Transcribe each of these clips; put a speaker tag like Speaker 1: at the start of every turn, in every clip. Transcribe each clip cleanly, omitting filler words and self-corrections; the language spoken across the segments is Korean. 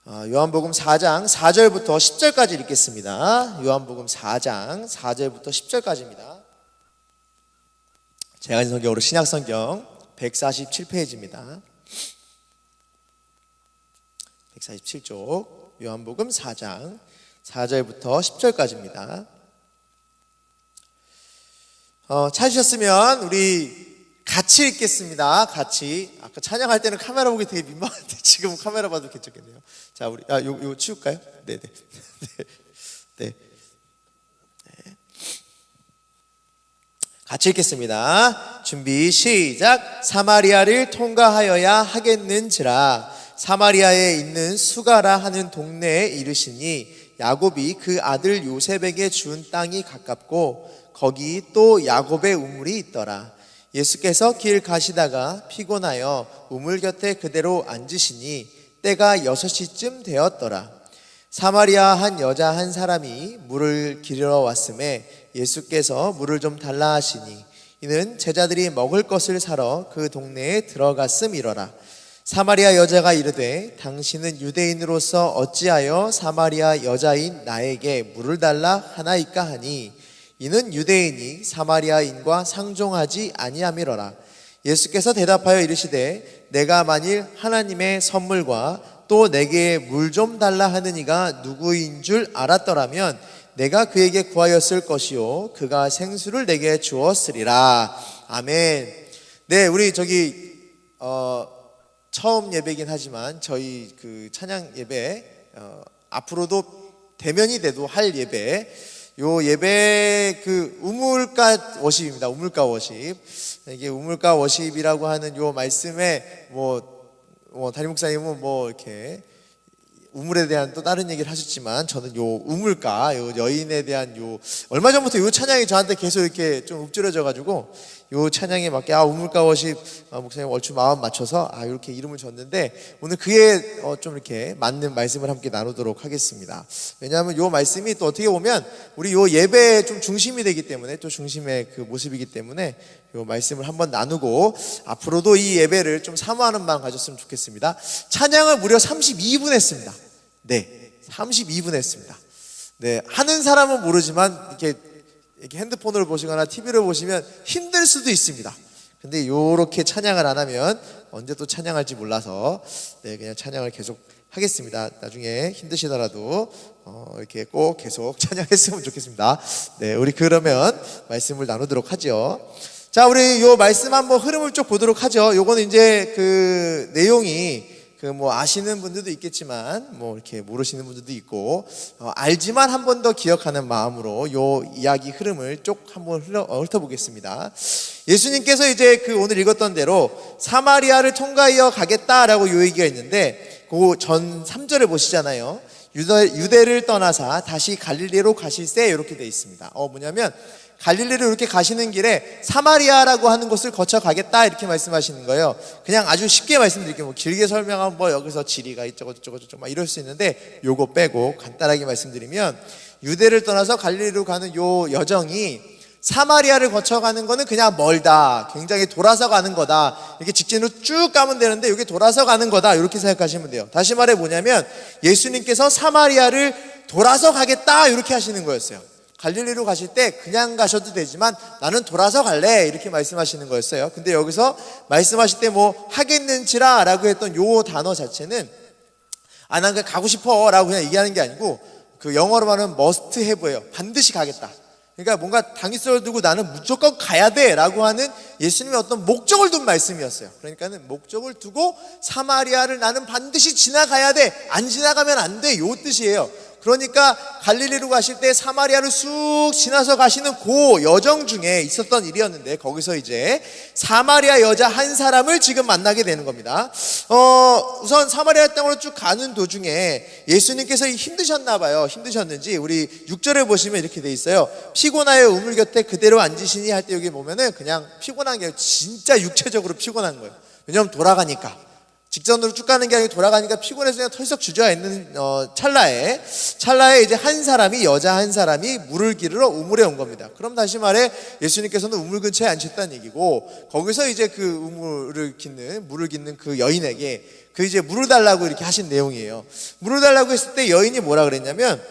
Speaker 1: 요한복음 4장 4절부터 10절까지 읽겠습니다. 요한복음 4장 4절부터 10절까지입니다. 제가 가진 성경으로 신약성경 147페이지입니다. 147쪽 요한복음 4장 4절부터 10절까지입니다. 찾으셨으면 우리 같이 읽겠습니다. 같이. 아까 찬양할 때는 카메라 보기 되게 민망한데 지금은 카메라 봐도 괜찮겠네요. 자, 우리 요 치울까요? 네네. 네. 같이 읽겠습니다. 준비 시작. 사마리아를 통과하여야 하겠는지라. 사마리아에 있는 수가라 하는 동네에 이르시니 야곱이 그 아들 요셉에게 준 땅이 가깝고 거기 또 야곱의 우물이 있더라. 예수께서 길 가시다가 피곤하여 우물 곁에 그대로 앉으시니 때가 6시쯤 되었더라. 사마리아 한 여자 한 사람이 물을 기르러 왔음에 예수께서 물을 좀 달라 하시니 이는 제자들이 먹을 것을 사러 그 동네에 들어갔음이러라. 사마리아 여자가 이르되 당신은 유대인으로서 어찌하여 사마리아 여자인 나에게 물을 달라 하나이까 하니 이는 유대인이 사마리아인과 상종하지 아니함이러라. 예수께서 대답하여 이르시되 내가 만일 하나님의 선물과 또 내게 물 좀 달라 하는 이가 누구인 줄 알았더라면 내가 그에게 구하였을 것이요 그가 생수를 내게 주었으리라. 아멘. 네, 우리 처음 예배긴 하지만 저희 그 찬양 예배 앞으로도 대면이 돼도 할 예배, 요 예배 그 우물가 워십입니다. 우물가 워십. 이게 우물가 워십이라고 하는 요 말씀에 담임 목사님은 이렇게 우물에 대한 또 다른 얘기를 하셨지만 저는 요 우물가, 요 여인에 대한 얼마 전부터 요 찬양이 저한테 계속 이렇게 좀 읊조려져가지고 요 찬양에 맞게 우물가 워십 목사님 얼추 마음 맞춰서 이렇게 이름을 줬는데 오늘 그에 좀 이렇게 맞는 말씀을 함께 나누도록 하겠습니다. 왜냐하면 요 말씀이 또 어떻게 보면 우리 요 예배의 좀 중심이 되기 때문에 또 중심의 그 모습이기 때문에 요 말씀을 한번 나누고 앞으로도 이 예배를 좀 사모하는 마음 가졌으면 좋겠습니다. 찬양을 무려 32분 했습니다. 네, 32분 했습니다. 네, 하는 사람은 모르지만 이렇게 핸드폰을 보시거나 TV를 보시면 힘들 수도 있습니다. 근데 요렇게 찬양을 안 하면 언제 또 찬양할지 몰라서 그냥 찬양을 계속 하겠습니다. 나중에 힘드시더라도 이렇게 꼭 계속 찬양했으면 좋겠습니다. 네, 우리 그러면 말씀을 나누도록 하죠. 자, 우리 요 말씀 한번 흐름을 쭉 보도록 하죠. 요거는 이제 그 내용이 아시는 분들도 있겠지만 이렇게 모르시는 분들도 있고 알지만 한 번 더 기억하는 마음으로 요 이야기 흐름을 쭉 한번 훑어보겠습니다. 예수님께서 이제 오늘 읽었던 대로 사마리아를 통과하여 가겠다라고 요 얘기가 있는데 그 전 3절을 보시잖아요. 유대를 떠나사 다시 갈릴리로 가실세 이렇게 돼 있습니다. 뭐냐면 갈릴리로 이렇게 가시는 길에 사마리아라고 하는 곳을 거쳐 가겠다 이렇게 말씀하시는 거예요. 그냥 아주 쉽게 말씀드릴게요. 길게 설명하면 여기서 지리가 이쩌고 저쩌고 막 이럴 수 있는데 요거 빼고 간단하게 말씀드리면 유대를 떠나서 갈릴리로 가는 요 여정이 사마리아를 거쳐가는 거는 그냥 멀다, 굉장히 돌아서 가는 거다, 이렇게 직진으로 쭉 가면 되는데 이게 돌아서 가는 거다 이렇게 생각하시면 돼요. 다시 말해 뭐냐면 예수님께서 사마리아를 돌아서 가겠다 이렇게 하시는 거였어요. 갈릴리로 가실 때 그냥 가셔도 되지만 나는 돌아서 갈래 이렇게 말씀하시는 거였어요. 근데 여기서 말씀하실 때 하겠는지라 라고 했던 요 단어 자체는 난 그냥 가고 싶어 라고 그냥 얘기하는 게 아니고 그 영어로 말하면 must have예요. 반드시 가겠다. 그러니까 뭔가 당위성을 두고 나는 무조건 가야 돼 라고 하는 예수님의 어떤 목적을 둔 말씀이었어요. 그러니까는 목적을 두고 사마리아를 나는 반드시 지나가야 돼, 안 지나가면 안 돼, 요 뜻이에요. 그러니까 갈릴리로 가실 때 사마리아를 쑥 지나서 가시는 그 여정 중에 있었던 일이었는데 거기서 이제 사마리아 여자 한 사람을 지금 만나게 되는 겁니다. 우선 사마리아 땅으로 쭉 가는 도중에 예수님께서 힘드셨나 봐요. 힘드셨는지 우리 6절을 보시면 이렇게 돼 있어요. 피곤하여 우물 곁에 그대로 앉으시니 할 때 여기 보면은 그냥 피곤한 게 진짜 육체적으로 피곤한 거예요. 왜냐하면 돌아가니까. 직선으로 쭉 가는 게 아니고 돌아가니까 피곤해서 그냥 털썩 주저앉는 찰나에 이제 한 사람이, 여자 한 사람이 물을 기르러 우물에 온 겁니다. 그럼 다시 말해 예수님께서는 우물 근처에 앉으셨다는 얘기고 거기서 이제 그 물을 깃는 그 여인에게 그 이제 물을 달라고 이렇게 하신 내용이에요. 물을 달라고 했을 때 여인이 뭐라 그랬냐면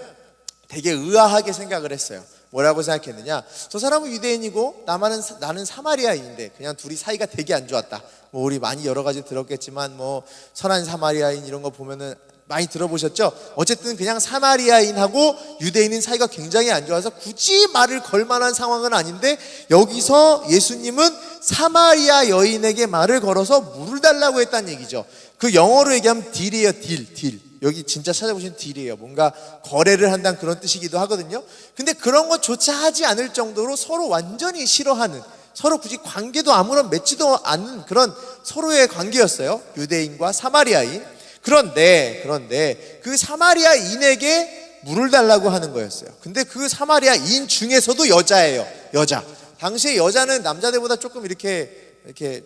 Speaker 1: 되게 의아하게 생각을 했어요. 뭐라고 생각했느냐, 저 사람은 유대인이고 나는 사마리아인인데 그냥 둘이 사이가 되게 안 좋았다. 뭐 우리 많이 여러 가지 들었겠지만 뭐 선한 사마리아인 이런 거 보면은 많이 들어보셨죠? 어쨌든 그냥 사마리아인하고 유대인인 사이가 굉장히 안 좋아서 굳이 말을 걸 만한 상황은 아닌데 여기서 예수님은 사마리아 여인에게 말을 걸어서 물을 달라고 했다는 얘기죠. 그 영어로 얘기하면 딜이에요. 딜. 여기 진짜 찾아보시면 딜이에요. 뭔가 거래를 한다는 그런 뜻이기도 하거든요. 근데 그런 것조차 하지 않을 정도로 서로 완전히 싫어하는, 서로 굳이 관계도 아무런 맺지도 않는 그런 서로의 관계였어요. 유대인과 사마리아인. 그런데 그 사마리아인에게 물을 달라고 하는 거였어요. 근데 그 사마리아인 중에서도 여자예요. 여자. 당시에 여자는 남자들보다 조금 이렇게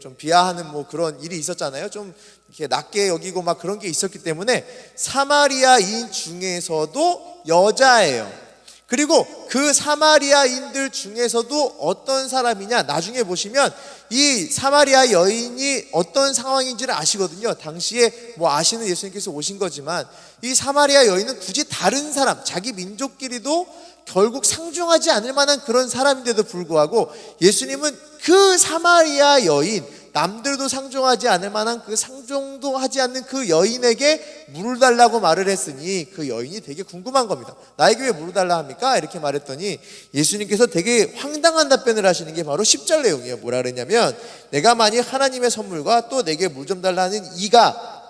Speaker 1: 좀 비하하는 뭐 그런 일이 있었잖아요. 좀 이렇게 낮게 여기고 막 그런 게 있었기 때문에 사마리아인 중에서도 여자예요. 그리고 그 사마리아인들 중에서도 어떤 사람이냐, 나중에 보시면 이 사마리아 여인이 어떤 상황인지를 아시거든요. 당시에 뭐 아시는 예수님께서 오신 거지만 이 사마리아 여인은 굳이 다른 사람, 자기 민족끼리도 결국 상종하지 않을 만한 그런 사람인데도 불구하고 예수님은 그 사마리아 여인, 남들도 상종하지 않을 만한 그 상종도 하지 않는 그 여인에게 물을 달라고 말을 했으니 그 여인이 되게 궁금한 겁니다. 나에게 왜 물을 달라 합니까? 이렇게 말했더니 예수님께서 되게 황당한 답변을 하시는 게 바로 10절 내용이에요. 뭐라 그랬냐면 내가 만약 하나님의 선물과 또 내게 물 좀 달라는 이가,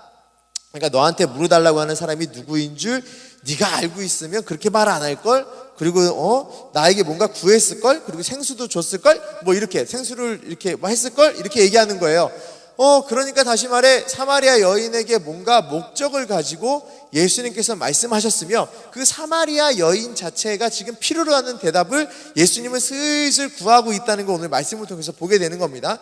Speaker 1: 그러니까 너한테 물을 달라고 하는 사람이 누구인 줄 네가 알고 있으면 그렇게 말 안 할걸? 그리고 나에게 뭔가 구했을걸? 그리고 생수도 줬을걸? 뭐 이렇게 생수를 이렇게 뭐 했을걸? 이렇게 얘기하는 거예요. 그러니까 다시 말해 사마리아 여인에게 뭔가 목적을 가지고 예수님께서 말씀하셨으며 그 사마리아 여인 자체가 지금 필요로 하는 대답을 예수님은 슬슬 구하고 있다는 거 오늘 말씀을 통해서 보게 되는 겁니다.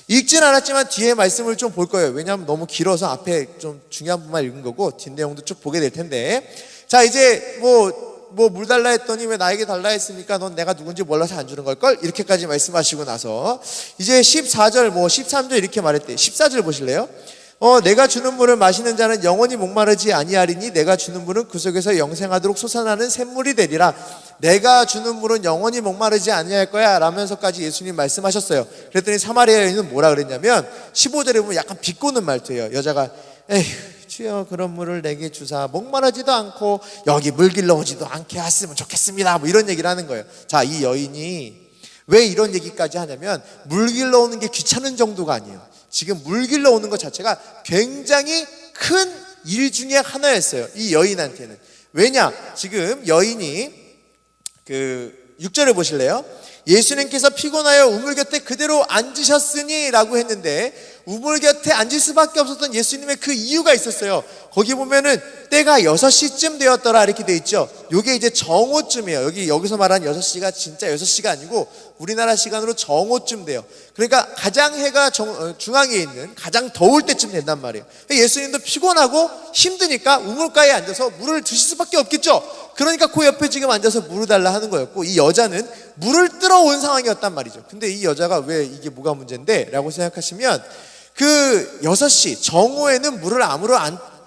Speaker 1: 읽진 않았지만 뒤에 말씀을 좀 볼 거예요. 왜냐하면 너무 길어서 앞에 좀 중요한 부분만 읽은 거고 뒷내용도 쭉 보게 될 텐데, 자 이제 뭐 물 달라 했더니 왜 나에게 달라 했습니까? 넌 내가 누군지 몰라서 안 주는 걸걸? 이렇게까지 말씀하시고 나서 이제 14절 13절 이렇게 말했대. 14절 보실래요? 내가 주는 물을 마시는 자는 영원히 목마르지 아니하리니 내가 주는 물은 그 속에서 영생하도록 솟아나는 샘물이 되리라. 내가 주는 물은 영원히 목마르지 아니할 거야 라면서까지 예수님 말씀하셨어요. 그랬더니 사마리아 여인은 뭐라 그랬냐면 15절에 보면 약간 비꼬는 말투예요. 여자가 에휴 주여 그런 물을 내게 주사 목마르지도 않고 여기 물 길러오지도 않게 하시면 좋겠습니다. 뭐 이런 얘기를 하는 거예요. 자, 이 여인이 왜 이런 얘기까지 하냐면 물 길러오는 게 귀찮은 정도가 아니에요. 지금 물 길러오는 것 자체가 굉장히 큰 일 중에 하나였어요. 이 여인한테는. 왜냐? 지금 여인이 그 6절에 보실래요? 예수님께서 피곤하여 우물 곁에 그대로 앉으셨으니 라고 했는데 우물 곁에 앉을 수밖에 없었던 예수님의 그 이유가 있었어요. 거기 보면은 때가 6시쯤 되었더라 이렇게 돼 있죠. 요게 이제 정오쯤이에요. 여기서 말하는 6시가 진짜 6시가 아니고 우리나라 시간으로 정오쯤 돼요. 그러니까 가장 해가 중앙에 있는 가장 더울 때쯤 된단 말이에요. 예수님도 피곤하고 힘드니까 우물가에 앉아서 물을 드실 수밖에 없겠죠. 그러니까 그 옆에 지금 앉아서 물을 달라 하는 거였고 이 여자는 물을 뜨러 온 상황이었단 말이죠. 근데 이 여자가 왜 이게 뭐가 문제인데? 라고 생각하시면 그 6시 정오에는 물을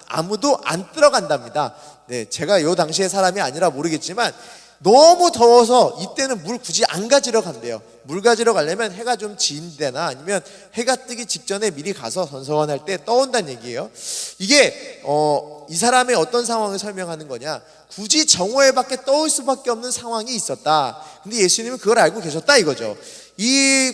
Speaker 1: 아무도 안 들어간답니다. 네, 제가 요 당시의 사람이 아니라 모르겠지만 너무 더워서 이때는 물 굳이 안 가지러 간대요. 물 가지러 가려면 해가 좀 진 데나 아니면 해가 뜨기 직전에 미리 가서 선선할 때 떠온다는 얘기예요. 이게 이 사람의 어떤 상황을 설명하는 거냐, 굳이 정오에 밖에 떠올 수밖에 없는 상황이 있었다. 근데 예수님은 그걸 알고 계셨다 이거죠. 이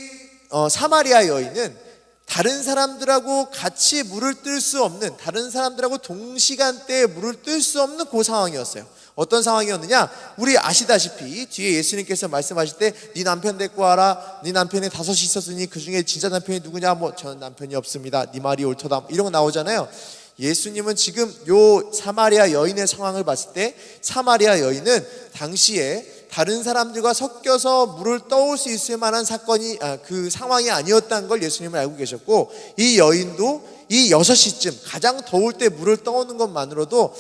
Speaker 1: 사마리아 여인은 다른 사람들하고 같이 물을 뜰 수 없는, 다른 사람들하고 동시간대에 물을 뜰 수 없는 그 상황이었어요. 어떤 상황이었느냐? 우리 아시다시피 뒤에 예수님께서 말씀하실 때 네 남편 데리고 와라. 네 남편이 5이 있었으니 그 중에 진짜 남편이 누구냐? 뭐 저는 남편이 없습니다. 네 말이 옳도다. 이런 거 나오잖아요. 예수님은 지금 요 사마리아 여인의 상황을 봤을 때 사마리아 여인은 당시에 다른 사람들과 섞여서 물을 떠올 수 있을 만한 사건이 그 상황이 아니었다는 걸 예수님은 알고 계셨고, 이 여인도 이 6시쯤 가장 더울 때 물을 떠오는 것만으로도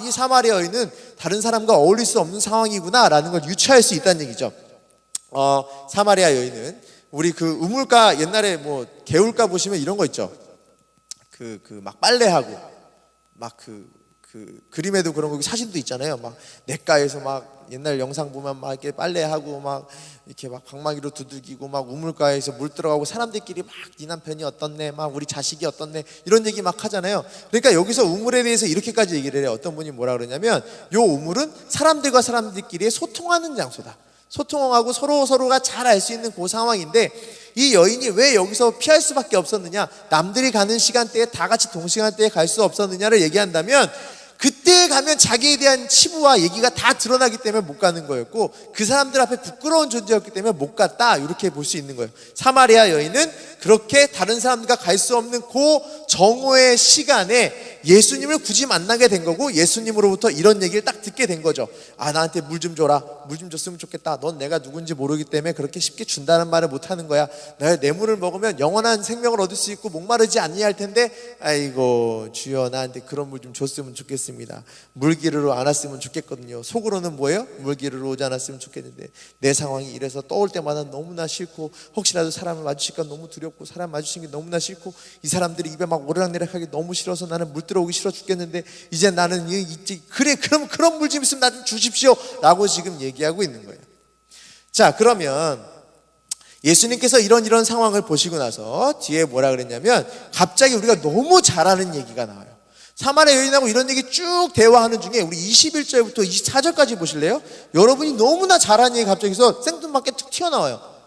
Speaker 1: 이 사마리아 여인은 다른 사람과 어울릴 수 없는 상황이구나 라는 걸 유추할 수 있다는 얘기죠. 사마리아 여인은 우리 그 우물가, 옛날에 뭐 개울가 보시면 이런 거 있죠. 그 막 빨래하고 막 그림에도 그런 거 사진도 있잖아요. 막 냇가에서 막 옛날 영상 보면 막 이렇게 빨래하고 막 이렇게 막 방망이로 두들기고 막 우물가에서 물 들어가고 사람들끼리 막 네 남편이 어떻네, 막 우리 자식이 어떻네 이런 얘기 막 하잖아요. 그러니까 여기서 우물에 대해서 이렇게까지 얘기를 해요. 어떤 분이 뭐라 그러냐면 요 우물은 사람들과 사람들끼리 소통하는 장소다. 소통하고 서로가 잘 알 수 있는 그 상황인데 이 여인이 왜 여기서 피할 수밖에 없었느냐, 남들이 가는 시간대에 다 같이 동시간대에 갈 수 없었느냐를 얘기한다면 그때 가면 자기에 대한 치부와 얘기가 다 드러나기 때문에 못 가는 거였고 그 사람들 앞에 부끄러운 존재였기 때문에 못 갔다, 이렇게 볼 수 있는 거예요. 사마리아 여인은 그렇게 다른 사람들과 갈 수 없는 그 정오의 시간에 예수님을 굳이 만나게 된 거고 예수님으로부터 이런 얘기를 딱 듣게 된 거죠. 아, 나한테 물 좀 줘라, 물 좀 줬으면 좋겠다. 넌 내가 누군지 모르기 때문에 그렇게 쉽게 준다는 말을 못 하는 거야. 내 물을 먹으면 영원한 생명을 얻을 수 있고 목마르지 아니할 텐데 아이고 주여 나한테 그런 물 좀 줬으면 좋겠습니다. 물기르러 안 왔으면 좋겠거든요. 속으로는 뭐예요? 물기르러 오지 않았으면 좋겠는데 내 상황이 이래서 떠올 때마다 너무나 싫고 혹시라도 사람을 마주칠까 너무 두렵고 사람 마주치는 게 너무나 싫고 이 사람들이 입에 막 오르락내락하기 너무 싫어서 나는 물 들어오기 싫어 죽겠는데 이제 나는 그래 그럼 그런 물 좀 있으면 나 좀 주십시오 라고 지금 얘기하고 있는 거예요. 자, 그러면 예수님께서 이런 상황을 보시고 나서 뒤에 뭐라 그랬냐면 갑자기 우리가 너무 잘 아는 얘기가 나와요. 사마리아 여인하고 이런 얘기 쭉 대화하는 중에 우리 21절부터 24절까지 보실래요? 여러분이 너무나 잘 아는 얘기 갑자기서 생뚱맞게 툭 튀어나와요.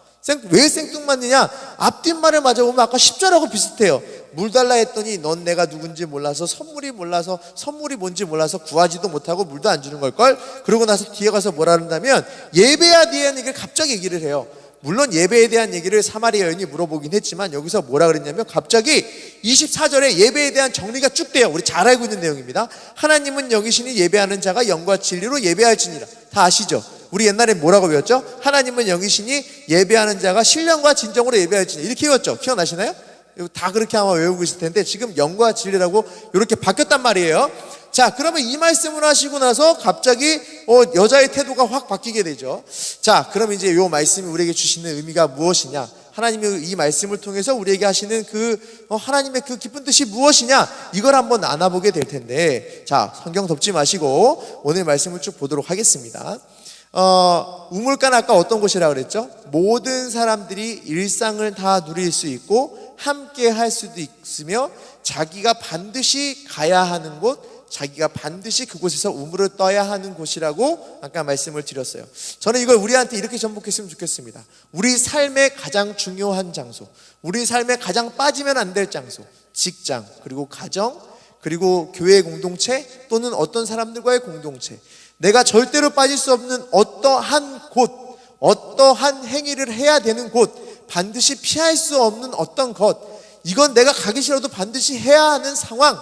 Speaker 1: 왜 생뚱맞느냐? 앞뒷말을 맞아보면 아까 10절하고 비슷해요. 물 달라 했더니 넌 내가 누군지 몰라서 선물이 뭔지 몰라서 구하지도 못하고 물도 안 주는 걸걸. 그러고 나서 뒤에 가서 뭐라 한다면 예배에 대한 얘기를 갑자기 얘기를 해요. 물론 예배에 대한 얘기를 사마리아 여인이 물어보긴 했지만 여기서 뭐라 그랬냐면 갑자기 24절에 예배에 대한 정리가 쭉 돼요. 우리 잘 알고 있는 내용입니다. 하나님은 여기시니 예배하는 자가 영과 진리로 예배할지니라. 다 아시죠? 우리 옛날에 뭐라고 배웠죠? 하나님은 여기시니 예배하는 자가 신령과 진정으로 예배할지니라. 이렇게 외웠죠? 기억나시나요? 다 그렇게 아마 외우고 있을 텐데 지금 영과 진리라고 이렇게 바뀌었단 말이에요. 자, 그러면 이 말씀을 하시고 나서 갑자기 여자의 태도가 확 바뀌게 되죠. 자, 그럼 이제 이 말씀이 우리에게 주시는 의미가 무엇이냐, 하나님이 이 말씀을 통해서 우리에게 하시는 하나님의 그 깊은 뜻이 무엇이냐, 이걸 한번 알아보게 될 텐데, 자, 성경 덮지 마시고 오늘 말씀을 쭉 보도록 하겠습니다. 우물가는 아까 어떤 곳이라 그랬죠? 모든 사람들이 일상을 다 누릴 수 있고 함께 할 수도 있으며 자기가 반드시 가야 하는 곳, 자기가 반드시 그곳에서 우물을 떠야 하는 곳이라고 아까 말씀을 드렸어요. 저는 이걸 우리한테 이렇게 전복했으면 좋겠습니다. 우리 삶의 가장 중요한 장소, 우리 삶의 가장 빠지면 안 될 장소, 직장, 그리고 가정, 그리고 교회 공동체 또는 어떤 사람들과의 공동체, 내가 절대로 빠질 수 없는 어떠한 곳, 어떠한 행위를 해야 되는 곳, 반드시 피할 수 없는 어떤 것, 이건 내가 가기 싫어도 반드시 해야 하는 상황,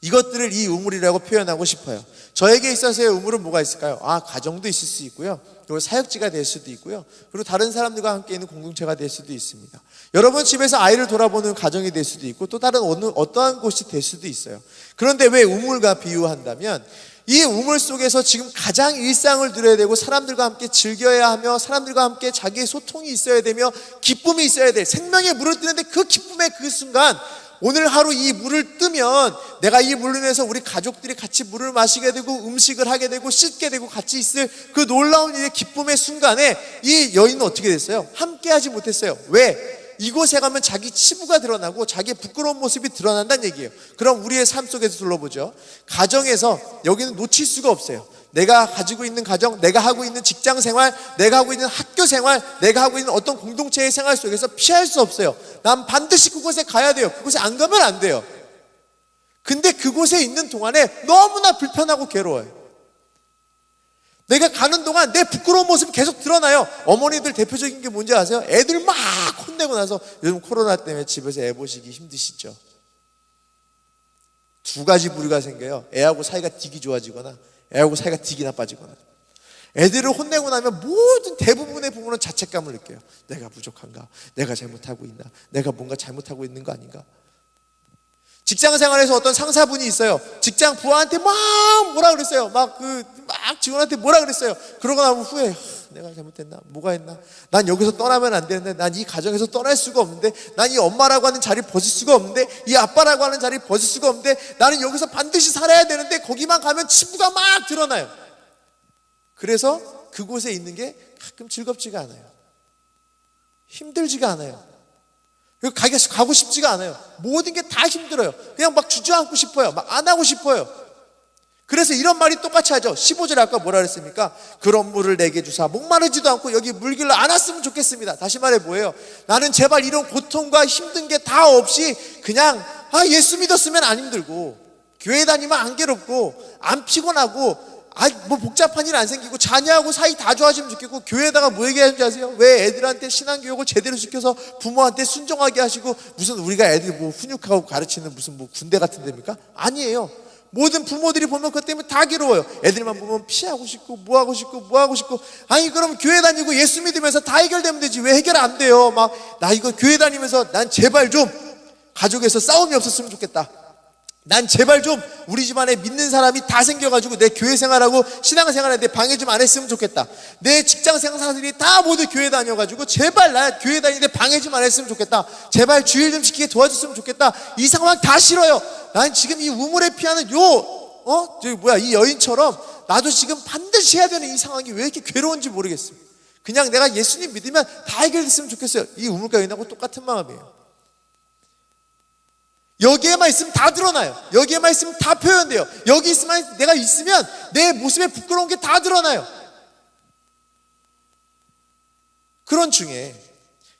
Speaker 1: 이것들을 이 우물이라고 표현하고 싶어요. 저에게 있어서의 우물은 뭐가 있을까요? 가정도 있을 수 있고요, 그리고 사역지가 될 수도 있고요, 그리고 다른 사람들과 함께 있는 공동체가 될 수도 있습니다. 여러분 집에서 아이를 돌아보는 가정이 될 수도 있고 또 다른 어떠한 곳이 될 수도 있어요. 그런데 왜 우물과 비유한다면 이 우물 속에서 지금 가장 일상을 누려야 되고 사람들과 함께 즐겨야 하며 사람들과 함께 자기의 소통이 있어야 되며 기쁨이 있어야 돼. 생명의 물을 뜨는데 그 기쁨의 그 순간, 오늘 하루 이 물을 뜨면 내가 이 물을 위해서 우리 가족들이 같이 물을 마시게 되고 음식을 하게 되고 씻게 되고 같이 있을 그 놀라운 일의 기쁨의 순간에 이 여인은 어떻게 됐어요? 함께 하지 못했어요. 왜? 이곳에 가면 자기 치부가 드러나고 자기의 부끄러운 모습이 드러난다는 얘기예요. 그럼 우리의 삶 속에서 둘러보죠. 가정에서 여기는 놓칠 수가 없어요. 내가 가지고 있는 가정, 내가 하고 있는 직장 생활, 내가 하고 있는 학교 생활, 내가 하고 있는 어떤 공동체의 생활 속에서 피할 수 없어요. 난 반드시 그곳에 가야 돼요. 그곳에 안 가면 안 돼요. 근데 그곳에 있는 동안에 너무나 불편하고 괴로워요. 내가 가는 동안 내 부끄러운 모습이 계속 드러나요. 어머니들 대표적인 게 뭔지 아세요? 애들 막 혼내고 나서, 요즘 코로나 때문에 집에서 애 보시기 힘드시죠? 두 가지 부류가 생겨요. 애하고 사이가 되게 좋아지거나 애하고 사이가 되게 나빠지거나. 애들을 혼내고 나면 모든 대부분의 부모는 자책감을 느껴요. 내가 부족한가? 내가 잘못하고 있나? 내가 뭔가 잘못하고 있는 거 아닌가? 직장 생활에서 어떤 상사분이 있어요. 직장 부하한테 막 뭐라 그랬어요. 막 직원한테 뭐라 그랬어요. 그러고 나면 후에 내가 잘못했나? 뭐가 했나? 난 여기서 떠나면 안 되는데, 난 이 가정에서 떠날 수가 없는데, 난 이 엄마라고 하는 자리를 벗을 수가 없는데, 이 아빠라고 하는 자리를 벗을 수가 없는데, 나는 여기서 반드시 살아야 되는데, 거기만 가면 친구가 막 드러나요. 그래서 그곳에 있는 게 가끔 즐겁지가 않아요. 힘들지가 않아요. 가고 싶지가 않아요. 모든 게 다 힘들어요. 그냥 막 주저앉고 싶어요. 막 안 하고 싶어요. 그래서 이런 말이 똑같이 하죠. 15절에 아까 뭐라 그랬습니까? 그런 물을 내게 주사 목마르지도 않고 여기 물길로 안 왔으면 좋겠습니다. 다시 말해 뭐예요? 나는 제발 이런 고통과 힘든 게 다 없이 그냥 예수 믿었으면 안 힘들고, 교회 다니면 안 괴롭고, 안 피곤하고, 뭐 복잡한 일 안 생기고, 자녀하고 사이 다 좋아지면 좋겠고, 교회에다가 뭐 얘기하는지 아세요? 왜 애들한테 신앙교육을 제대로 시켜서 부모한테 순종하게 하시고, 무슨 우리가 애들 뭐 훈육하고 가르치는 무슨 뭐 군대 같은 데입니까? 아니에요. 모든 부모들이 보면 그것 때문에 다 괴로워요. 애들만 보면 피하고 싶고 뭐하고 싶고. 아니 그럼 교회 다니고 예수 믿으면서 다 해결되면 되지 왜 해결 안 돼요? 막 나 이거 교회 다니면서 난 제발 좀 가족에서 싸움이 없었으면 좋겠다. 난 제발 좀 우리 집안에 믿는 사람이 다 생겨가지고 내 교회 생활하고 신앙생활에 내 방해 좀 안 했으면 좋겠다. 내 직장 생사들이 다 모두 교회 다녀가지고 제발 나 교회 다니는데 방해 좀 안 했으면 좋겠다. 제발 주일 좀 지키게 도와줬으면 좋겠다. 이 상황 다 싫어요. 난 지금 이 우물에 피하는 이 여인처럼 나도 지금 반드시 해야 되는 이 상황이 왜 이렇게 괴로운지 모르겠어요. 그냥 내가 예수님 믿으면 다 해결됐으면 좋겠어요. 이 우물가 여인하고 똑같은 마음이에요. 여기에만 있으면 다 드러나요. 여기에만 있으면 다 표현돼요. 여기 있으면 내가 있으면 내 모습에 부끄러운 게 다 드러나요. 그런 중에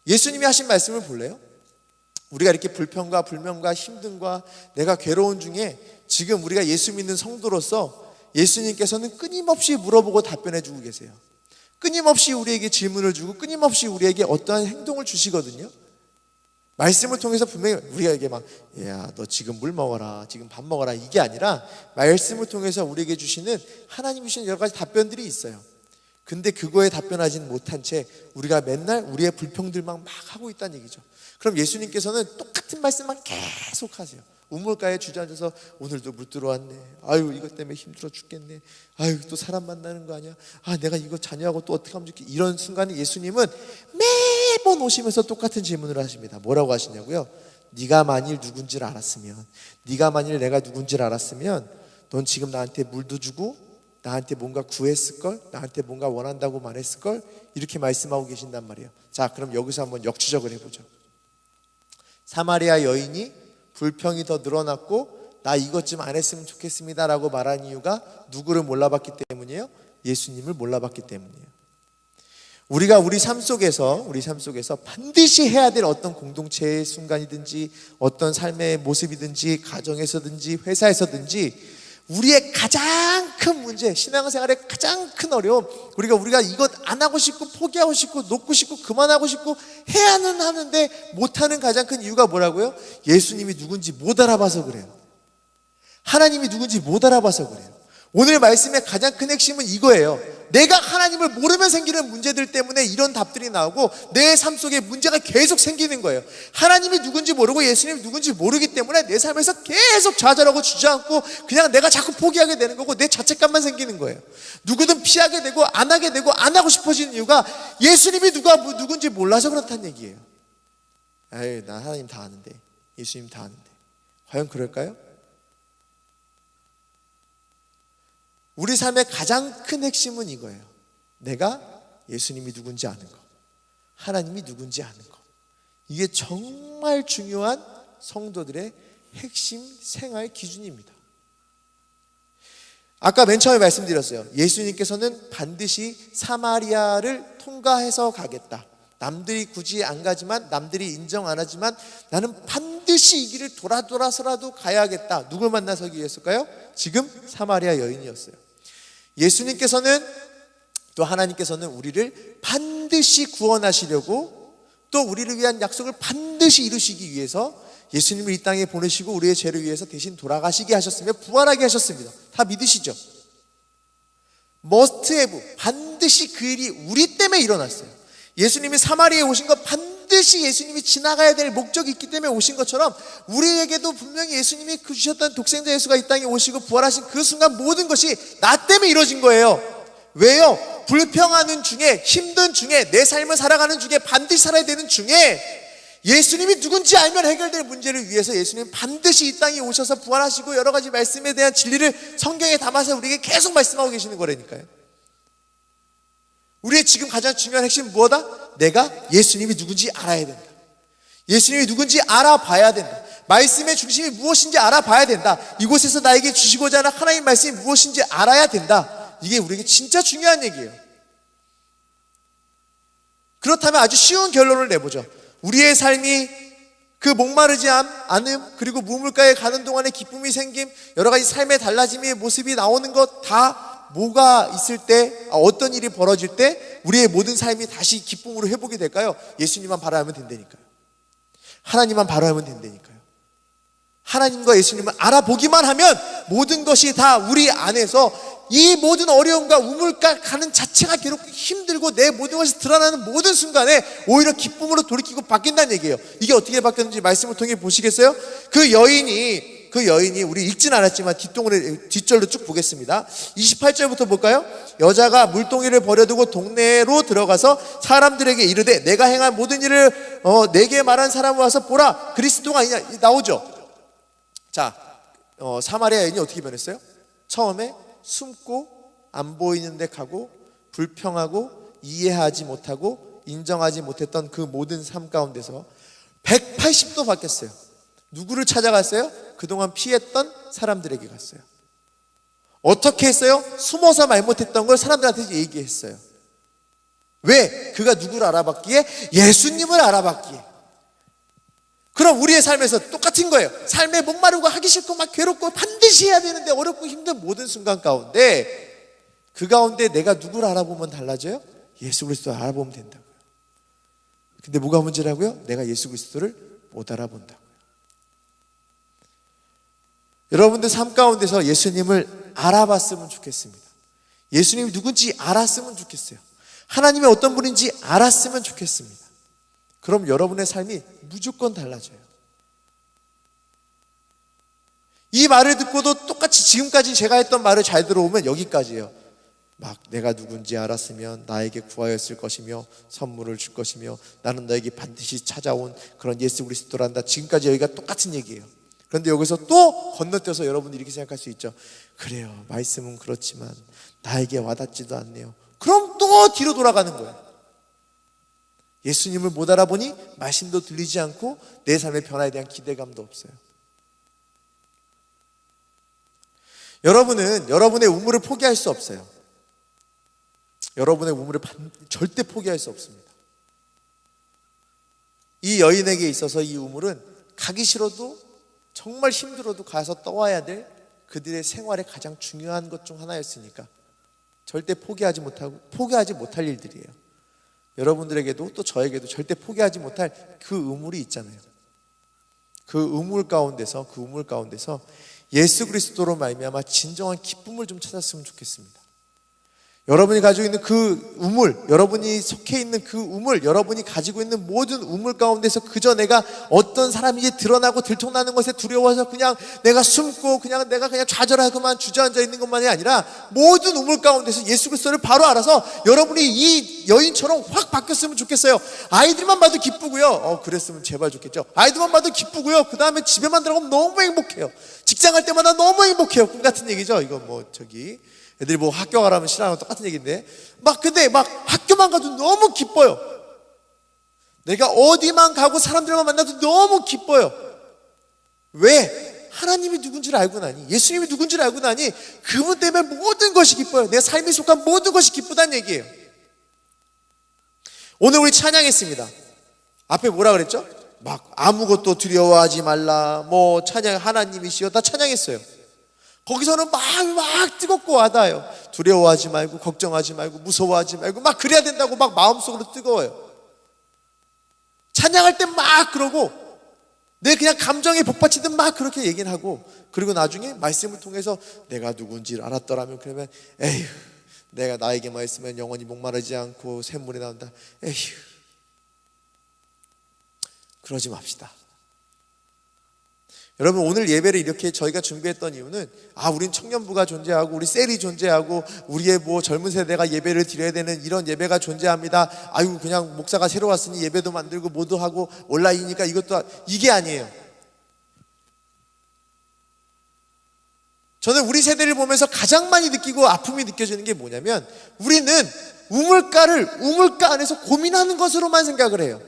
Speaker 1: 예수님이 하신 말씀을 볼래요? 우리가 이렇게 불평과 불명과 힘듦과 내가 괴로운 중에 지금 우리가 예수 믿는 성도로서 예수님께서는 끊임없이 물어보고 답변해 주고 계세요. 끊임없이 우리에게 질문을 주고 끊임없이 우리에게 어떠한 행동을 주시거든요. 말씀을 통해서 분명히 우리에게 야, 너 지금 물 먹어라, 지금 밥 먹어라, 이게 아니라 말씀을 통해서 우리에게 주시는 하나님이 주시는 여러 가지 답변들이 있어요. 근데 그거에 답변하지는 못한 채 우리가 맨날 우리의 불평들만 막 하고 있다는 얘기죠. 그럼 예수님께서는 똑같은 말씀만 계속 하세요. 우물가에 주저앉아서 오늘도 물 들어왔네. 아유 이것 때문에 힘들어 죽겠네. 아유 또 사람 만나는 거 아니야. 내가 이거 자녀하고 또 어떻게 하면 좋겠지. 이런 순간에 예수님은 매번 오시면서 똑같은 질문을 하십니다. 뭐라고 하시냐고요? 네가 만일 누군지를 알았으면, 네가 만일 내가 누군지를 알았으면 넌 지금 나한테 물도 주고 나한테 뭔가 구했을걸, 나한테 뭔가 원한다고 말했을걸, 이렇게 말씀하고 계신단 말이에요. 자, 그럼 여기서 한번 역추적을 해보죠. 사마리아 여인이 불평이 더 늘어났고 나 이것 좀 안 했으면 좋겠습니다 라고 말한 이유가 누구를 몰라봤기 때문이에요? 예수님을 몰라봤기 때문이에요. 우리가 우리 삶 속에서 반드시 해야 될 어떤 공동체의 순간이든지 어떤 삶의 모습이든지 가정에서든지 회사에서든지 우리의 가장 큰 문제, 신앙생활의 가장 큰 어려움, 우리가 이것 안 하고 싶고 포기하고 싶고 놓고 싶고 그만하고 싶고 해야는 하는데 못하는 가장 큰 이유가 뭐라고요? 예수님이 누군지 못 알아봐서 그래요. 하나님이 누군지 못 알아봐서 그래요. 오늘 말씀의 가장 큰 핵심은 이거예요. 내가 하나님을 모르면 생기는 문제들 때문에 이런 답들이 나오고 내 삶 속에 문제가 계속 생기는 거예요. 하나님이 누군지 모르고 예수님이 누군지 모르기 때문에 내 삶에서 계속 좌절하고 주저앉고 그냥 내가 자꾸 포기하게 되는 거고 내 자책감만 생기는 거예요. 누구든 피하게 되고 안 하게 되고 안 하고 싶어지는 이유가 예수님이 누군지 몰라서 그렇다는 얘기예요. 에이, 나 하나님 다 아는데, 예수님 다 아는데. 과연 그럴까요? 우리 삶의 가장 큰 핵심은 이거예요. 내가 예수님이 누군지 아는 거, 하나님이 누군지 아는 거. 이게 정말 중요한 성도들의 핵심 생활 기준입니다. 아까 맨 처음에 말씀드렸어요. 예수님께서는 반드시 사마리아를 통과해서 가겠다. 남들이 굳이 안 가지만, 남들이 인정 안 하지만 나는 반드시 이 길을 돌아서라도 가야겠다. 누굴 만나서 위해서일까요? 지금 사마리아 여인이었어요. 예수님께서는, 또 하나님께서는 우리를 반드시 구원하시려고, 또 우리를 위한 약속을 반드시 이루시기 위해서 예수님을 이 땅에 보내시고 우리의 죄를 위해서 대신 돌아가시게 하셨으며 부활하게 하셨습니다. 다 믿으시죠? must have, 반드시 그 일이 우리 때문에 일어났어요. 예수님이 사마리아에 오신 건 반드시 예수님이 지나가야 될 목적이 있기 때문에 오신 것처럼 우리에게도 분명히 예수님이 주셨던 독생자 예수가 이 땅에 오시고 부활하신 그 순간 모든 것이 나 때문에 이루어진 거예요. 왜요? 불평하는 중에, 힘든 중에, 내 삶을 살아가는 중에, 반드시 살아야 되는 중에 예수님이 누군지 알면 해결될 문제를 위해서 예수님은 반드시 이 땅에 오셔서 부활하시고 여러 가지 말씀에 대한 진리를 성경에 담아서 우리에게 계속 말씀하고 계시는 거라니까요. 우리의 지금 가장 중요한 핵심은 무엇이다? 내가 예수님이 누군지 알아야 된다. 예수님이 누군지 알아봐야 된다. 말씀의 중심이 무엇인지 알아봐야 된다. 이곳에서 나에게 주시고자 하는 하나님의 말씀이 무엇인지 알아야 된다. 이게 우리에게 진짜 중요한 얘기예요. 그렇다면 아주 쉬운 결론을 내보죠. 우리의 삶이 그 목마르지 않음, 그리고 무물가에 가는 동안에 기쁨이 생김, 여러 가지 삶의 달라짐의 모습이 나오는 것 다 뭐가 있을 때, 어떤 일이 벌어질 때 우리의 모든 삶이 다시 기쁨으로 회복이 될까요? 예수님만 바라보면 된다니까요. 하나님만 바라보면 된다니까요. 하나님과 예수님을 알아보기만 하면 모든 것이 다 우리 안에서 이 모든 어려움과 우물가 가는 자체가 괴롭고 힘들고 내 모든 것이 드러나는 모든 순간에 오히려 기쁨으로 돌이키고 바뀐다는 얘기예요. 이게 어떻게 바뀌었는지 말씀을 통해 보시겠어요? 그 여인이 우리 읽진 않았지만 뒷절로 쭉 보겠습니다. 28절부터 볼까요? 여자가 물동이를 버려두고 동네로 들어가서 사람들에게 이르되 내가 행한 모든 일을 내게 말한 사람을 와서 보라, 그리스도가 아니냐 나오죠. 자, 사마리아 여인이 어떻게 변했어요? 처음에 숨고 안 보이는 데 가고 불평하고 이해하지 못하고 인정하지 못했던 그 모든 삶 가운데서 180도 바뀌었어요. 누구를 찾아갔어요? 그동안 피했던 사람들에게 갔어요. 어떻게 했어요? 숨어서 말 못했던 걸 사람들한테 얘기했어요. 왜? 그가 누구를 알아봤기에? 예수님을 알아봤기에. 그럼 우리의 삶에서 똑같은 거예요. 삶에 목마르고 하기 싫고 막 괴롭고 반드시 해야 되는데 어렵고 힘든 모든 순간 가운데 그 가운데 내가 누구를 알아보면 달라져요? 예수 그리스도를 알아보면 된다고요. 근데 뭐가 문제라고요? 내가 예수 그리스도를 못 알아본다고요. 여러분들 삶 가운데서 예수님을 알아봤으면 좋겠습니다. 예수님이 누군지 알았으면 좋겠어요. 하나님이 어떤 분인지 알았으면 좋겠습니다. 그럼 여러분의 삶이 무조건 달라져요. 이 말을 듣고도 똑같이 지금까지 제가 했던 말을 잘 들어오면 여기까지예요. 막 내가 누군지 알았으면 나에게 구하였을 것이며 선물을 줄 것이며 나는 너에게 반드시 찾아온 그런 예수 그리스도란다. 지금까지 여기가 똑같은 얘기예요. 그런데 여기서 또 건너뛰어서 여러분들이 이렇게 생각할 수 있죠. 그래요, 말씀은 그렇지만 나에게 와닿지도 않네요. 그럼 또 뒤로 돌아가는 거예요. 예수님을 못 알아보니 말씀도 들리지 않고 내 삶의 변화에 대한 기대감도 없어요. 여러분은 여러분의 우물을 포기할 수 없어요. 여러분의 우물을 절대 포기할 수 없습니다. 이 여인에게 있어서 이 우물은 가기 싫어도 정말 힘들어도 가서 떠와야 될 그들의 생활의 가장 중요한 것 중 하나였으니까 절대 포기하지 못할 일들이에요. 여러분들에게도 또 저에게도 절대 포기하지 못할 그 우물이 있잖아요. 그 우물 가운데서 예수 그리스도로 말미암아 진정한 기쁨을 좀 찾았으면 좋겠습니다. 여러분이 가지고 있는 그 우물, 여러분이 속해 있는 그 우물, 여러분이 가지고 있는 모든 우물 가운데서 그저 내가 어떤 사람이 드러나고 들통나는 것에 두려워서 그냥 내가 숨고 내가 그냥 좌절하고만 주저앉아 있는 것만이 아니라 모든 우물 가운데서 예수 그리스도를 바로 알아서 여러분이 이 여인처럼 확 바뀌었으면 좋겠어요. 아이들만 봐도 기쁘고요. 그랬으면 제발 좋겠죠. 아이들만 봐도 기쁘고요. 그 다음에 집에만 들어가면 너무 행복해요. 직장 갈 때마다 너무 행복해요. 꿈 같은 얘기죠. 이거 애들이 학교 가라면 싫어하는 거 똑같은 얘기인데 근데 학교만 가도 너무 기뻐요. 내가 어디만 가고 사람들만 만나도 너무 기뻐요. 왜? 하나님이 누군지를 알고 나니, 예수님이 누군지를 알고 나니 그분 때문에 모든 것이 기뻐요. 내 삶에 속한 모든 것이 기쁘다는 얘기예요. 오늘 우리 찬양했습니다. 앞에 뭐라 그랬죠? 아무것도 두려워하지 말라, 찬양 하나님이시여, 다 찬양했어요. 거기서는 막 뜨겁고 와닿아요. 두려워하지 말고 걱정하지 말고 무서워하지 말고 그래야 된다고 마음속으로 뜨거워요. 찬양할 때 그러고 내 그냥 감정에 복받치듯 그렇게 얘기를 하고, 그리고 나중에 말씀을 통해서 내가 누군지를 알았더라면, 그러면 에휴, 내가 나에게만 있으면 영원히 목마르지 않고 샘물이 나온다. 에휴, 그러지 맙시다. 여러분, 오늘 예배를 이렇게 저희가 준비했던 이유는 우린 청년부가 존재하고 우리 셀이 존재하고 우리의 젊은 세대가 예배를 드려야 되는 이런 예배가 존재합니다. 그냥 목사가 새로 왔으니 예배도 만들고 뭐도 하고 온라인이니까 이게 아니에요. 저는 우리 세대를 보면서 가장 많이 느끼고 아픔이 느껴지는 게 뭐냐면, 우리는 우물가 안에서 고민하는 것으로만 생각을 해요.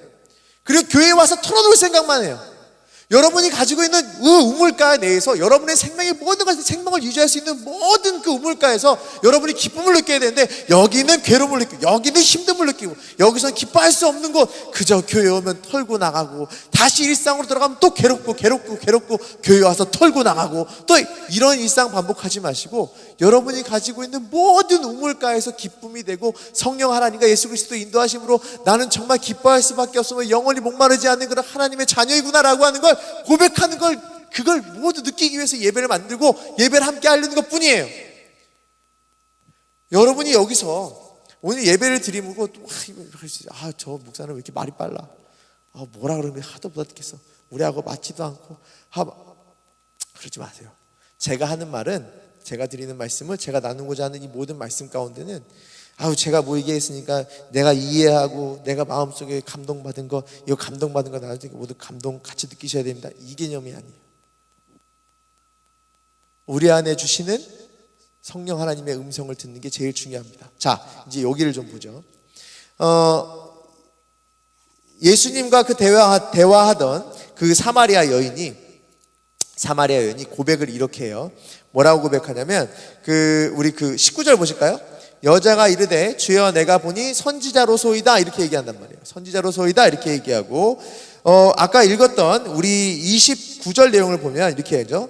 Speaker 1: 그리고 교회에 와서 털어놓을 생각만 해요. 여러분이 가지고 있는 우물가 내에서 여러분의 생명의 모든 것을, 생명을 유지할 수 있는 모든 그 우물가에서 여러분이 기쁨을 느껴야 되는데, 여기는 괴로움을 느끼고 여기는 힘듦을 느끼고 여기서는 기뻐할 수 없는 곳, 그저 교회 오면 털고 나가고 다시 일상으로 들어가면 또 괴롭고 교회 와서 털고 나가고 또 이런 일상 반복하지 마시고, 여러분이 가지고 있는 모든 우물가에서 기쁨이 되고 성령 하나님과 예수 그리스도 인도하심으로 나는 정말 기뻐할 수밖에 없으며 영원히 목마르지 않는 그런 하나님의 자녀이구나라고 하는 걸 고백하는 걸, 그걸 모두 느끼기 위해서 예배를 만들고 예배를 함께 하려는 것 뿐이에요. 여러분이 여기서 오늘 예배를 드리고 저 목사는 왜 이렇게 말이 빨라, 뭐라 그러면 하도 못 듣겠어, 우리하고 맞지도 않고, 그러지 마세요. 제가 하는 말은, 제가 드리는 말씀을, 제가 나누고자 하는 이 모든 말씀 가운데는 제가 뭐 얘기했으니까 내가 이해하고 내가 마음속에 감동받은 거, 이거 감동받은 거 나중에 모두 감동 같이 느끼셔야 됩니다, 이 개념이 아니에요. 우리 안에 주시는 성령 하나님의 음성을 듣는 게 제일 중요합니다. 자, 이제 여기를 좀 보죠. 예수님과 그 대화하던 그 사마리아 여인이 고백을 이렇게 해요. 뭐라고 고백하냐면, 우리 19절 보실까요? 여자가 이르되 주여 내가 보니 선지자로소이다, 이렇게 얘기한단 말이에요. 선지자로소이다 이렇게 얘기하고, 아까 읽었던 우리 29절 내용을 보면 이렇게 하죠.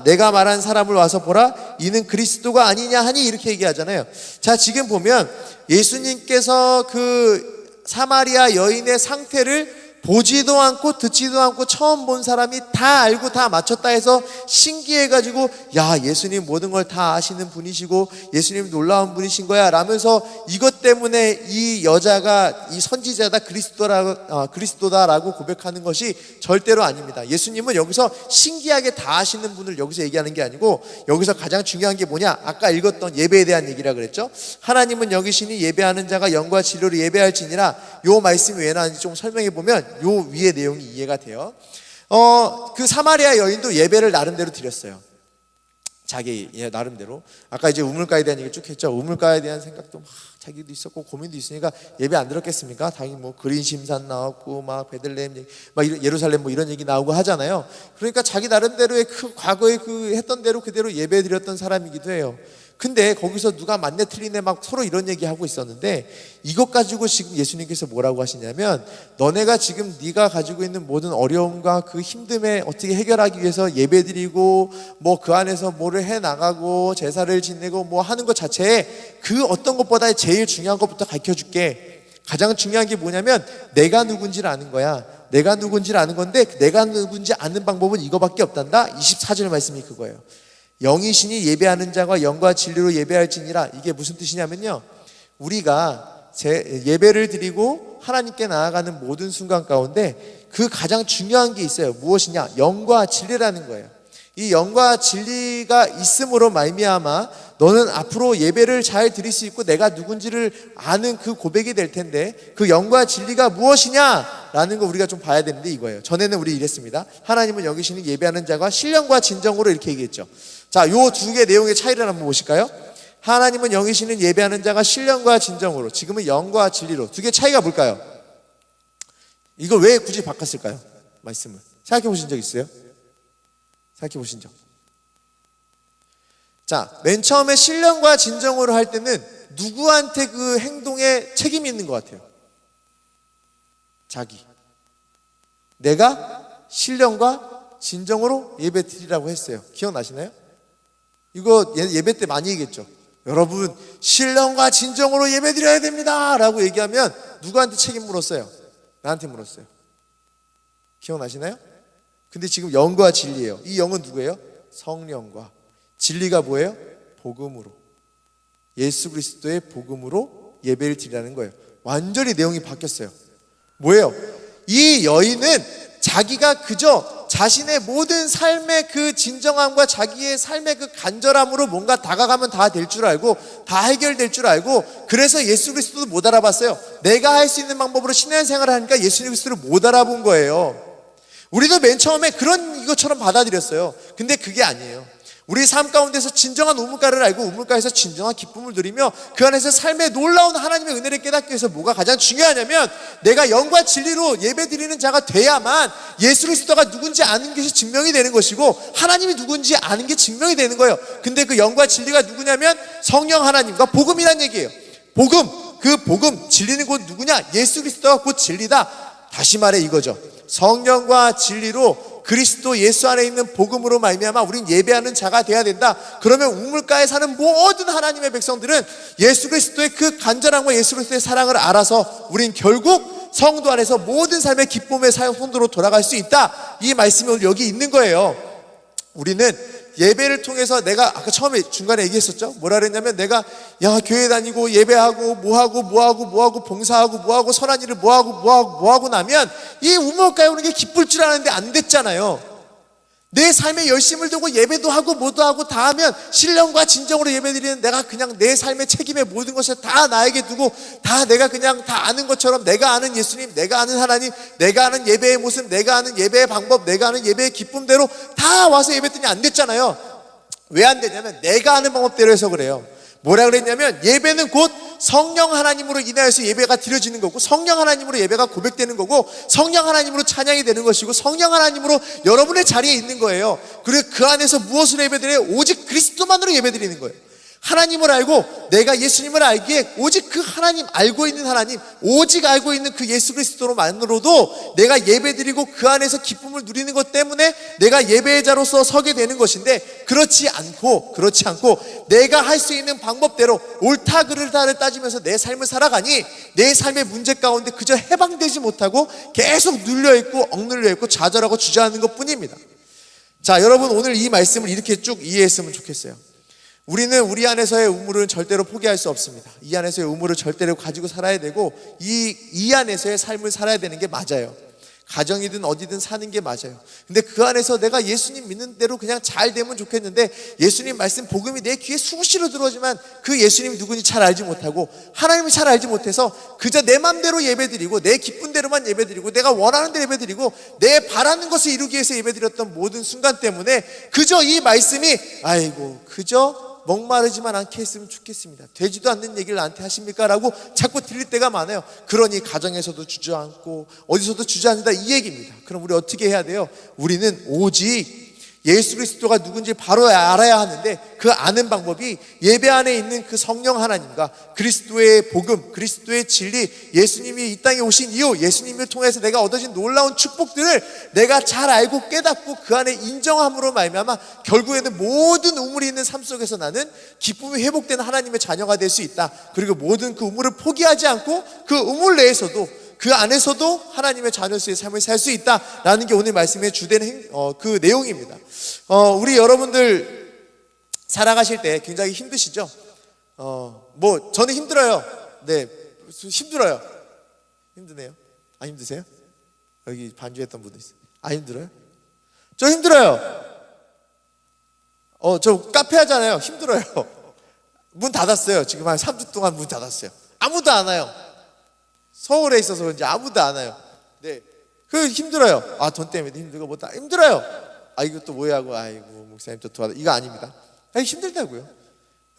Speaker 1: 내가 말한 사람을 와서 보라, 이는 그리스도가 아니냐 하니, 이렇게 얘기하잖아요. 자, 지금 보면 예수님께서 그 사마리아 여인의 상태를 보지도 않고 듣지도 않고 처음 본 사람이 다 알고 다 맞췄다 해서 신기해가지고, 예수님 모든 걸 다 아시는 분이시고 예수님 놀라운 분이신 거야 라면서 이것 때문에 이 여자가 이 선지자다, 그리스도다라고 고백하는 것이 절대로 아닙니다. 예수님은 여기서 신기하게 다 아시는 분을 여기서 얘기하는 게 아니고, 여기서 가장 중요한 게 뭐냐, 아까 읽었던 예배에 대한 얘기라 그랬죠. 하나님은 여기시니 예배하는 자가 영과 진리로 예배할지니라, 요 말씀이 왜 나왔는지 좀 설명해 보면 요 위의 내용이 이해가 돼요. 그 사마리아 여인도 예배를 나름대로 드렸어요. 자기 나름대로. 아까 이제 우물가에 대한 얘기를 쭉 했죠. 우물가에 대한 생각도 막 자기도 있었고 고민도 있으니까 예배 안 들었겠습니까? 당연히 그린 심산 나왔고 베들레헴 얘기, 예루살렘 이런 얘기 나오고 하잖아요. 그러니까 자기 나름대로의 과거에 했던 대로 그대로 예배 드렸던 사람이기도 해요. 근데 거기서 누가 맞네 틀리네 서로 이런 얘기하고 있었는데, 이것 가지고 지금 예수님께서 뭐라고 하시냐면, 너네가 지금 네가 가지고 있는 모든 어려움과 그 힘듦에 어떻게 해결하기 위해서 예배드리고 그 안에서 뭐를 해나가고 제사를 지내고 하는 것 자체에 그 어떤 것보다 제일 중요한 것부터 가르쳐줄게. 가장 중요한 게 뭐냐면 내가 누군지를 아는 거야. 내가 누군지를 아는 건데, 내가 누군지 아는 방법은 이거밖에 없단다. 24절 말씀이 그거예요. 영이시니 예배하는 자가 영과 진리로 예배할지니라. 이게 무슨 뜻이냐면요, 우리가 예배를 드리고 하나님께 나아가는 모든 순간 가운데 그 가장 중요한 게 있어요. 무엇이냐? 영과 진리라는 거예요. 이 영과 진리가 있음으로 말미암아 너는 앞으로 예배를 잘 드릴 수 있고 내가 누군지를 아는 그 고백이 될 텐데, 그 영과 진리가 무엇이냐라는 거 우리가 좀 봐야 되는데 이거예요. 전에는 우리 이랬습니다. 하나님은 여기시는 예배하는 자가 신령과 진정으로, 이렇게 얘기했죠. 자, 요 두 개 내용의 차이를 한번 보실까요? 하나님은 영이시는 예배하는 자가 신령과 진정으로, 지금은 영과 진리로. 두 개 차이가 뭘까요? 이걸 왜 굳이 바꿨을까요? 말씀을 생각해 보신 적 있어요? 생각해 보신 적? 자, 맨 처음에 신령과 진정으로 할 때는 누구한테 그 행동에 책임이 있는 것 같아요? 자기. 내가 신령과 진정으로 예배 드리라고 했어요. 기억나시나요? 이거 예배 때 많이 얘기했죠. 여러분, 신령과 진정으로 예배 드려야 됩니다 라고 얘기하면 누구한테 책임 물었어요? 나한테 물었어요. 기억나시나요? 근데 지금 영과 진리예요. 이 영은 누구예요? 성령과. 진리가 뭐예요? 복음으로, 예수 그리스도의 복음으로 예배를 드리라는 거예요. 완전히 내용이 바뀌었어요. 뭐예요? 이 여인은 자기가 그저 자신의 모든 삶의 그 진정함과 자기의 삶의 그 간절함으로 뭔가 다가가면 다 될 줄 알고 다 해결될 줄 알고, 그래서 예수 그리스도도 못 알아봤어요. 내가 할 수 있는 방법으로 신앙생활을 하니까 예수 그리스도를 못 알아본 거예요. 우리도 맨 처음에 그런 이것처럼 받아들였어요. 근데 그게 아니에요. 우리 삶 가운데서 진정한 우물가를 알고 우물가에서 진정한 기쁨을 누리며 그 안에서 삶의 놀라운 하나님의 은혜를 깨닫기 위해서 뭐가 가장 중요하냐면, 내가 영과 진리로 예배드리는 자가 돼야만 예수 그리스도가 누군지 아는 것이 증명이 되는 것이고, 하나님이 누군지 아는 게 증명이 되는 거예요. 근데 그 영과 진리가 누구냐면 성령 하나님과 복음이란 얘기예요. 복음, 그 복음, 진리는 곧 누구냐? 예수 그리스도가 곧 진리다. 다시 말해 이거죠. 성령과 진리로 그리스도 예수 안에 있는 복음으로 말미암아 우린 예배하는 자가 돼야 된다. 그러면 우물가에 사는 모든 하나님의 백성들은 예수 그리스도의 그 간절함과 예수 그리스도의 사랑을 알아서 우린 결국 성도 안에서 모든 삶의 기쁨의 손으로 돌아갈 수 있다. 이 말씀이 오늘 여기 있는 거예요. 우리는 예배를 통해서, 내가 아까 처음에 중간에 얘기했었죠. 뭐라 그랬냐면, 내가 교회 다니고 예배하고 뭐하고 봉사하고 뭐하고 선한 일을 뭐하고 나면 이 우물가에 오는 게 기쁠 줄 알았는데 안 됐잖아요. 내 삶에 열심을 두고 예배도 하고 뭐도 하고 다 하면 신령과 진정으로 예배드리는 내가 그냥 내 삶의 책임의 모든 것을 다 나에게 두고 다 내가 그냥 다 아는 것처럼 내가 아는 예수님, 내가 아는 하나님, 내가 아는 예배의 모습, 내가 아는 예배의 방법, 내가 아는 예배의 기쁨대로 다 와서 예배했더니 안 됐잖아요. 왜 안 되냐면 내가 아는 방법대로 해서 그래요. 뭐라 그랬냐면, 예배는 곧 성령 하나님으로 인하여서 예배가 드려지는 거고, 성령 하나님으로 예배가 고백되는 거고, 성령 하나님으로 찬양이 되는 것이고, 성령 하나님으로 여러분의 자리에 있는 거예요. 그리고 그 안에서 무엇으로 예배드려요? 오직 그리스도만으로 예배드리는 거예요. 하나님을 알고 내가 예수님을 알기에 오직 그 하나님, 알고 있는 하나님, 오직 알고 있는 그 예수 그리스도로만으로도 내가 예배드리고 그 안에서 기쁨을 누리는 것 때문에 내가 예배의 자로서 서게 되는 것인데, 그렇지 않고 내가 할 수 있는 방법대로 옳다 그르다를 따지면서 내 삶을 살아가니 내 삶의 문제 가운데 그저 해방되지 못하고 계속 눌려있고 억눌려있고 좌절하고 주저하는 것 뿐입니다. 자, 여러분, 오늘 이 말씀을 이렇게 쭉 이해했으면 좋겠어요. 우리는 우리 안에서의 우물은 절대로 포기할 수 없습니다. 이 안에서의 우물을 절대로 가지고 살아야 되고, 이 안에서의 삶을 살아야 되는 게 맞아요. 가정이든 어디든 사는 게 맞아요. 근데 그 안에서 내가 예수님 믿는 대로 그냥 잘 되면 좋겠는데, 예수님 말씀 복음이 내 귀에 수시로 들어오지만 그 예수님이 누군지 잘 알지 못하고 하나님을 잘 알지 못해서 그저 내 맘대로 예배드리고 내 기쁜 대로만 예배드리고 내가 원하는 대로 예배드리고 내 바라는 것을 이루기 위해서 예배드렸던 모든 순간 때문에 그저 이 말씀이 그저 목마르지만 않게 했으면 좋겠습니다, 되지도 않는 얘기를 나한테 하십니까? 라고 자꾸 들릴 때가 많아요. 그러니 가정에서도 주저앉고 어디서도 주저앉는다, 이 얘기입니다. 그럼 우리 어떻게 해야 돼요? 우리는 오직 예수 그리스도가 누군지 바로 알아야 하는데, 그 아는 방법이 예배 안에 있는 그 성령 하나님과 그리스도의 복음, 그리스도의 진리, 예수님이 이 땅에 오신 이유, 예수님을 통해서 내가 얻어진 놀라운 축복들을 내가 잘 알고 깨닫고 그 안에 인정함으로 말미암아 결국에는 모든 우물이 있는 삶 속에서 나는 기쁨이 회복되는 하나님의 자녀가 될 수 있다. 그리고 모든 그 우물을 포기하지 않고 그 우물 내에서도, 그 안에서도 하나님의 자녀로서의 삶을 살 수 있다라는 게 오늘 말씀의 주된 그 내용입니다. 우리 여러분들 살아가실 때 굉장히 힘드시죠? 저는 힘들어요. 네, 힘들어요. 힘드네요. 안 힘드세요? 여기 반주했던 분도 있어요. 안 힘들어요? 저 힘들어요. 저 카페 하잖아요. 힘들어요. 문 닫았어요. 지금 한 3주 동안 문 닫았어요. 아무도 안 와요. 서울에 있어서 그런지 아무도 안 와요. 네, 그 힘들어요. 돈 때문에 힘들고 뭐 다 힘들어요. 이것도 뭐야 하고, 목사님 또 도와줘, 이거 아닙니다. 힘들다고요.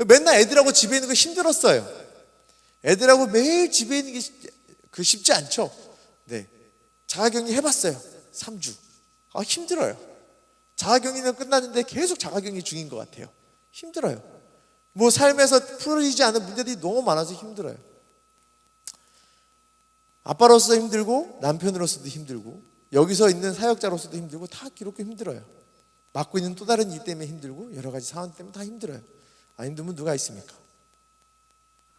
Speaker 1: 맨날 애들하고 집에 있는 거 힘들었어요. 애들하고 매일 집에 있는 게 쉽지 않죠. 네, 자가격리 해봤어요. 3주. 힘들어요. 자가격리는 끝났는데 계속 자가격리 중인 것 같아요. 힘들어요. 삶에서 풀리지 않은 문제들이 너무 많아서 힘들어요. 아빠로서도 힘들고 남편으로서도 힘들고 여기서 있는 사역자로서도 힘들고 다 기록해 힘들어요. 맡고 있는 또 다른 일 때문에 힘들고 여러 가지 상황 때문에 다 힘들어요. 안 힘들면 누가 있습니까?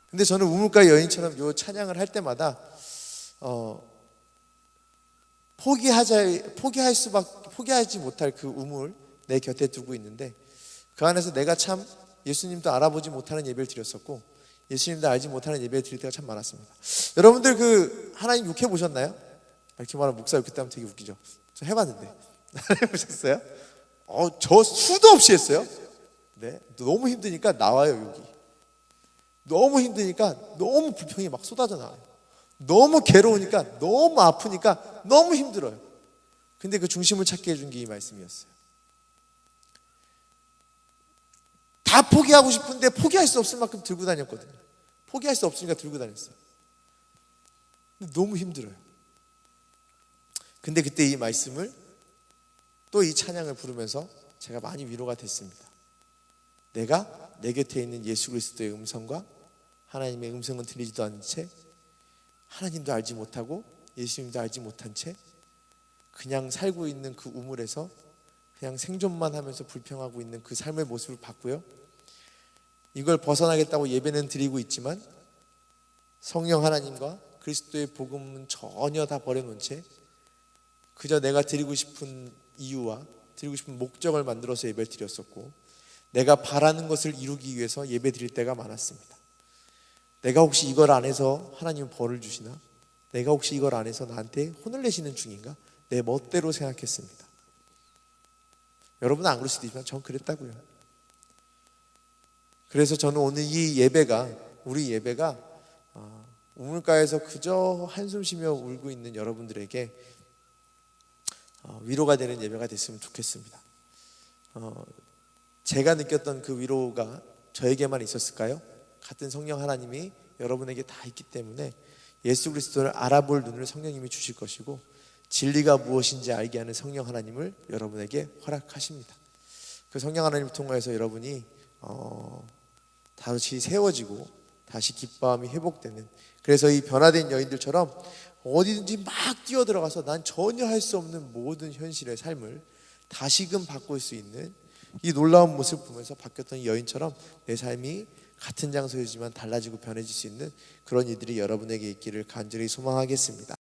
Speaker 1: 근데 저는 우물가 여인처럼 요 찬양을 할 때마다 포기하지 못할 그 우물 내 곁에 두고 있는데, 그 안에서 내가 참 예수님도 알아보지 못하는 예배를 드렸었고 예수님도 알지 못하는 예배를 드릴 때가 참 많았습니다. 여러분들 하나님 욕해 보셨나요? 이렇게 말하면 목사 욕했다면 되게 웃기죠. 저 해봤는데 안 해보셨어요? 저 수도 없이 했어요. 네, 너무 힘드니까 나와요 여기. 너무 힘드니까 너무 불평이 막 쏟아져 나와요. 너무 괴로우니까, 너무 아프니까 너무 힘들어요. 근데 그 중심을 찾게 해준 게 이 말씀이었어요. 다 포기하고 싶은데 포기할 수 없을 만큼 들고 다녔거든요. 포기할 수 없으니까 들고 다녔어요. 근데 너무 힘들어요. 근데 그때 이 말씀을, 또 이 찬양을 부르면서 제가 많이 위로가 됐습니다. 내가 내 곁에 있는 예수 그리스도의 음성과 하나님의 음성은 들리지도 않은 채, 하나님도 알지 못하고 예수님도 알지 못한 채 그냥 살고 있는 그 우물에서 그냥 생존만 하면서 불평하고 있는 그 삶의 모습을 봤고요. 이걸 벗어나겠다고 예배는 드리고 있지만 성령 하나님과 그리스도의 복음은 전혀 다 버려놓은 채 그저 내가 드리고 싶은 이유와 드리고 싶은 목적을 만들어서 예배를 드렸었고, 내가 바라는 것을 이루기 위해서 예배 드릴 때가 많았습니다. 내가 혹시 이걸 안 해서 하나님은 벌을 주시나? 내가 혹시 이걸 안 해서 나한테 혼을 내시는 중인가? 내 멋대로 생각했습니다. 여러분은 안 그럴 수도 있지만 전 그랬다고요. 그래서 저는 오늘 이 예배가, 우리 예배가 우물가에서 그저 한숨 쉬며 울고 있는 여러분들에게 위로가 되는 예배가 됐으면 좋겠습니다. 제가 느꼈던 그 위로가 저에게만 있었을까요? 같은 성령 하나님이 여러분에게 다 있기 때문에 예수 그리스도를 알아볼 눈을 성령님이 주실 것이고, 진리가 무엇인지 알게 하는 성령 하나님을 여러분에게 허락하십니다. 그 성령 하나님을 통해서 여러분이 다시 세워지고 다시 기뻐함이 회복되는, 그래서 이 변화된 여인들처럼 어디든지 막 뛰어들어가서 난 전혀 할 수 없는 모든 현실의 삶을 다시금 바꿀 수 있는 이 놀라운 모습을 보면서 바뀌었던 이 여인처럼 내 삶이 같은 장소이지만 달라지고 변해질 수 있는 그런 이들이 여러분에게 있기를 간절히 소망하겠습니다.